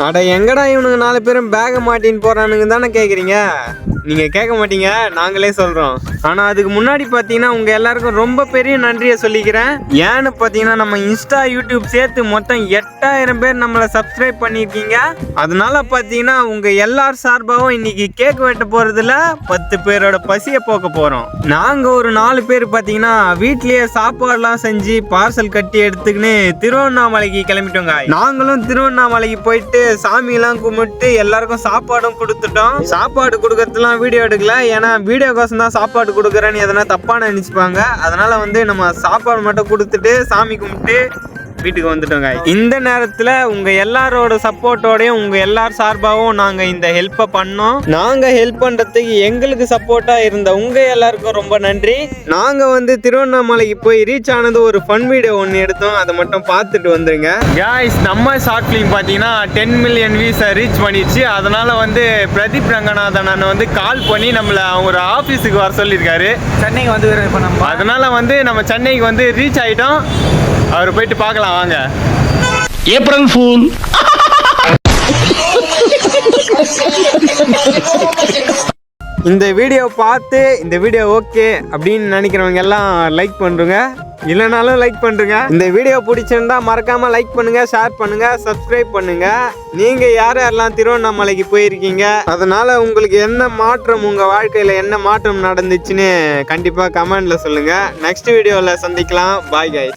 அட எங்கடா இவனுங்க 4 பேரும் பேக மாட்டின்னு போறானுங்க தானே கேக்குறீங்க. நீங்க கேட்க மாட்டீங்க, நாங்களே சொல்றோம். ஆனா அதுக்கு முன்னாடி பாத்தீங்கன்னா உங்க எல்லாருக்கும் ரொம்ப பெரிய நன்றியை சொல்லிக்கிறேன். ஏன்னு பாத்தீங்கன்னா நம்ம இன்ஸ்டா யூடியூப் சேர்த்து மொத்தம் 8000 பேர் நம்மளை சப்ஸ்கிரைப் பண்ணிருக்கீங்க. அதனால பாத்தீங்கன்னா உங்க எல்லார் சார்பாகவும் இன்னைக்கு கேக் வெட்ட போறதுல 10 பேரோட பசியை போக்க போறோம். நாங்க ஒரு 4 பேர் பாத்தீங்கன்னா வீட்லயே சாப்பாடுலாம் செஞ்சு பார்சல் கட்டி எடுத்துக்கின்னு திருவண்ணாமலைக்கு கிளம்பிட்டோங்க. நாங்களும் திருவண்ணாமலைக்கு போயிட்டு சாமி எல்லாம் கும்பிட்டு எல்லாருக்கும் சாப்பாடும் கொடுத்துட்டோம். சாப்பாடு கொடுக்கறதுலாம் வீடியோ எடுக்கல, ஏன்னா வீடியோ கோசம் தான் சாப்பாடு கொடுக்குறேன்னு எதனா தப்பா நினைச்சுப்பாங்க. அதனால நம்ம சாப்பாடு மட்டும் கொடுத்துட்டு சாமி கும்பிட்டு வீட்டுக்கு வந்துட்டோங்க. இந்த நேரத்தில் உங்க எல்லாரோட சப்போர்ட்டோடையும் உங்க எல்லார் சார்பாகவும் நாங்க இந்த ஹெல்ப்பை பண்ணோம். நாங்க ஹெல்ப் பண்றதுக்கு எங்களுக்கு சப்போர்ட்டா இருந்த உங்க எல்லாருக்கும் ரொம்ப நன்றி. நாங்க திருவண்ணாமலைக்கு போய் ரீச் ஆனது ஒரு ஃபன் வீடியோ ஒன்று எடுத்தோம், அதை மட்டும் பார்த்துட்டு வந்துருங்க. காய்ஸ், நம்ம ஷார்ட் ஃபிலிம் பார்த்தீங்கன்னா 10 மில்லியன் வியூஸை ரீச் பண்ணிடுச்சு. அதனால பிரதீப் ரங்கநாதன் கால் பண்ணி நம்மளை ஒரு ஆஃபீஸுக்கு வர சொல்லியிருக்காரு. சென்னைக்கு அதனால நம்ம சென்னைக்கு ரீச் ஆகிட்டோம். அவர் போயிட்டு பார்க்கலாம் வாங்க. April fool. இந்த வீடியோ பார்த்து இந்த வீடியோ ஓகே அப்படின்னு நினைக்கிறவங்க எல்லாம் லைக் பண்ணுங்க, இல்லைனாலும் லைக் பண்ணுங்க. இந்த வீடியோ பிடிச்சிருந்தா மறக்காம லைக் பண்ணுங்க, ஷேர் பண்ணுங்க, சப்ஸ்கிரைப் பண்ணுங்க. நீங்க யாரெல்லாம் திருவண்ணாமலைக்கு போயிருக்கீங்க, அதனால உங்களுக்கு என்ன மாற்றம், உங்க வாழ்க்கையில என்ன மாற்றம் நடந்துச்சுன்னு கண்டிப்பா கமெண்ட்ல சொல்லுங்க. நெக்ஸ்ட் வீடியோல சந்திக்கலாம். Bye guys.